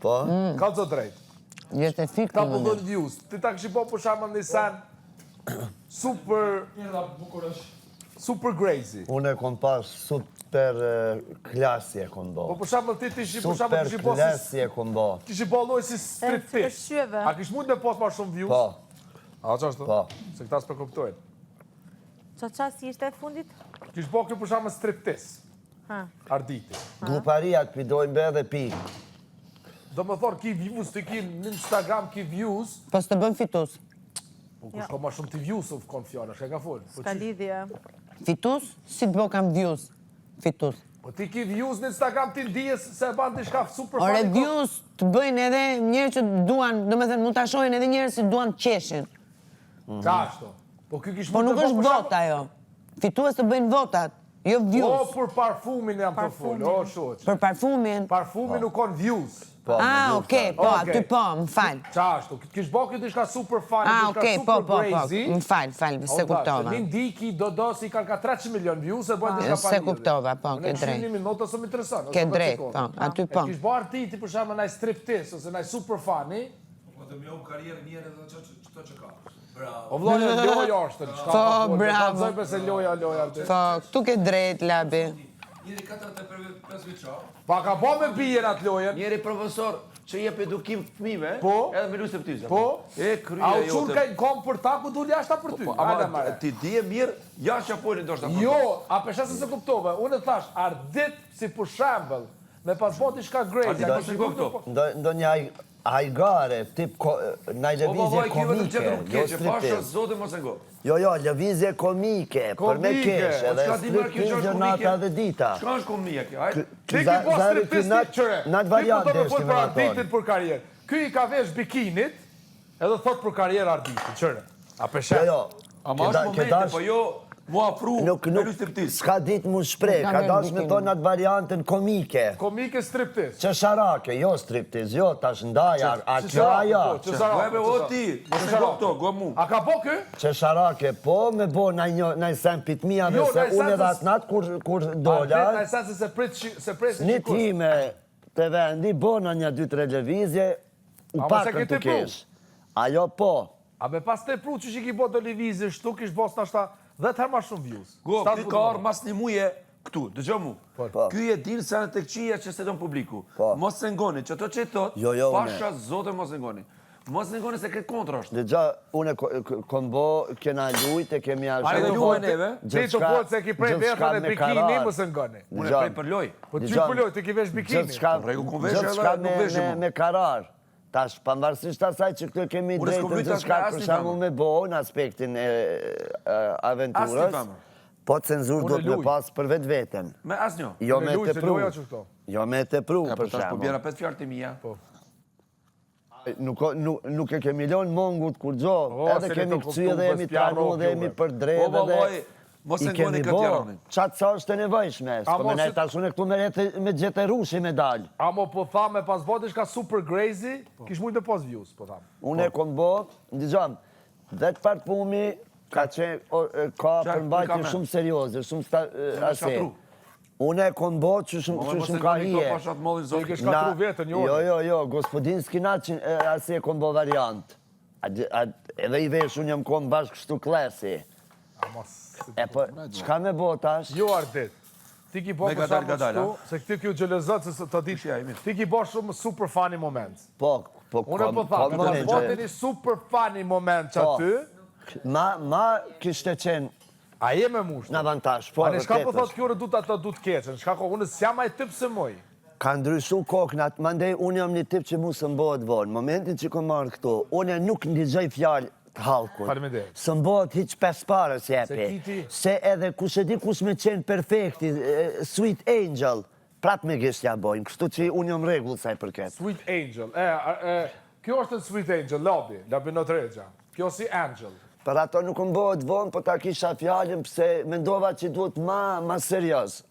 Po? Ka të drejt. Jete fikë Ta po dhënë views. Ti ta kështu po për shembull në sen super crazy. Unë e kom pas super klasje kom bo. Po për shembull ti ishi për shembull Super kishi po klasje kom bo. kishi po lloj si striptease. shqyeve. A kish mund me pas më shumë views? Po, A ç'është? po. Se këta s'po kuptojnë. Qasi ishte e fundit? Kish po kjo për shembull striptease. Ha. Arditi. Gluparia të pidojnë be dhe pikë. Do më thonë ki views të ki në Instagram ki views, Po s'të bën fitus. po kush ka më shumë të views of kon fjala, shka ka fol. Ska lidhje. Fitus? Si të bo kam views. Fitus. Po ti ki views në Instagram ti ndijes se e ban diçka super Ore funny. views të bëjnë edhe njerë që duan, do me thënë mund të shohin edhe njerë që duan të qeshin. Ka ashtu. Po ky kish Po mund nuk të është bëj për vota jo. Fitues të bëjnë votat, jo O, views. për parfumin jam të fol, o, shoq. Për parfumin. Parfumin nuk kon views. Ah, okej, po, Okej. aty po, më fal. Qa ashtu, kish bo kjo diçka super funny, Ah, diçka okej, po, super po, po. crazy. Më fal, se kuptova. Një ndiki do si ka 300 milion views, e bojnë diçka Se funny. kuptova, po, ke drejt. Në minuta së më interesant. Ke drejt, po, aty po. E kish bo artiti për shembull naj striptease ose naj super funny. Po të mjom karierë mirë edhe çto që ka. Bravo. O vllai loja është. Po, bravo. Kalzoj se loja. Po, këtu ke drejt, labi. Njëri 45 vjeçar. Pa ka bo me bijen atë lojen. Njeri profesor që jep edukim fëmijëve, Po. edhe me lusë ptyza. Po. E A kryja u çun ka jote. kom për ta ku dul jashta për ty. Hajde Ama marrë. ti di e mirë, jashtë folën ndoshta. Jo, a pesha se kuptove. Unë thash, ardit si për shembull, me pas bo diçka great. Ardit, ja, do shiko këto. Ndo një hajgare, tip naj Po lëvizje vallai kjo vetëm komike, çetër nuk jo keq, pasha striptease. zotë mos e ngo. Jo, lëvizje komike, për me Komike. kesh, edhe Çka di marrë kjo që striptease është gjërnata komike? dhe dita. Çka është komike kjo? Hajde. Ti ki po striptease qëre. Nat variante Ti po është të në për aton. arditit për karierë. Ky i ka vesh bikinit, edhe thot për karierë arditit, qëre. A pesha? Jo, Ama është momente, po jo mu afru me lusë ptyza. s'ka dit mu shprej, ka dash me thonë atë variantën komike. Komike striptease. Qesharake, jo striptease, jo, tash ndaja, a kjo Qesharake, aja. po, qesharake. Vebe o ti, mos e ngo këto, go mu. A ka po ky? Qesharake, po, me bo naj sen pitmija Jo, dhe se naj unë edhe sen atë natë kur Në dola, esense se presin një time të vendi, bo në një 2-3 levizje, u Ama se pakën ke të te pru? kesh. Ajo po, A me pas te pru që ki bo televizë shtu, kish bos në ashta 10 herë ma shumë views. Go, Sa ti të ka vëllai? arë mas një muje këtu, dëgjo mu. Po. Ky e din se në të këqia që se don publiku. Po. Mos se ngoni, që to që i thot, Jo, jo, pasha zote mos se ngoni. Mos se ngoni se këtë kontra është. dhe gja, une kom bo, kena lujt e kemi Ai Ai do do ashtë. luaj vojë neve. Ti të vojë se ki prej vetën e bikini, më së ngani. Unë e prej për loj. Po ty Dëgjoj. për loj, ti ki vesh bikini. Gjithçka Rregu ku veshë, gjithçka edhe nuk veshë, mo. me karar. Tash, pavarësisht asaj që këtu kemi Unë s'kom drejtën lyt gjithçka asnjë për shembull femër. me bo në aspektin e Asnjë aventurës, femër. po cenzur Unë do të me luj. pas për vetë veten. Me asnjë. Jo Me me luj, të se pru. loja që këto. Jo me të pru, Ja, për për tash po shembull. bjera 5 fjalë të mia. Nuk e kemi lënë mongut kur gjo, edhe se kemi ne të këcy edhe jemi kuptuar tranu dhe jemi për Po drejtë vallai, mos e ngoni këtë Tiranin. Qatë sa është e nevojshme, s'po me mos ne e- tash unë këtu me gjete rushi me dalë. Amo po tha me pas botë shka super crazy, kish mujtë me pas views, po tham. Unë e kom bo, ndëgjam, dhe të parfumi ka përmbajtje me? shumë serioze, shumë ase. shatru. Unë e kom bo që Mos e shumë ngoni ka këto hije. pasha të mollin Se i zot. ke shkatru vetën, Jo, gospodin s'kina që ase e kom bo variant. Edhe i vesh unë jam kom bashkë kështu klasi. E po, qka me bo tash? Jo ardit. Ti ki bo Me për gadal, shumë gadal, shtu, se këti kjo gjelezat se të ditë. Shja, i mirë. Ti ki bo shumë super funny moment. Po, Unë po tha, me pas botë një super funny moment që Po. aty, Ma kishte qenë a je me mushtë. në avantash, po A ne shka po vërtet thot është. kjo du të ato du të keqen, shka ko unë s'jam aj typ se moj. Ka ndryshu koknat, mandej unë jam një tip që mu së mbohet vonë. Momentin që kom marrë këtu, unë nuk ndigjoj fjalë të halkut. Faleminderit. Së mbohet hiq pes parës Se jepi. kiti. Se edhe kush e di kush me qenë perfekti, sweet angel, prap me gisht ja bojnë, kështu që unë jam regull saj përket. Sweet Angel. Kjo është në Sweet Angel, Labi Not Regja. Kjo si Angel. Për ato nuk mbohet vonë, po ta kisha fjallën pëse mendova që duhet ma serios.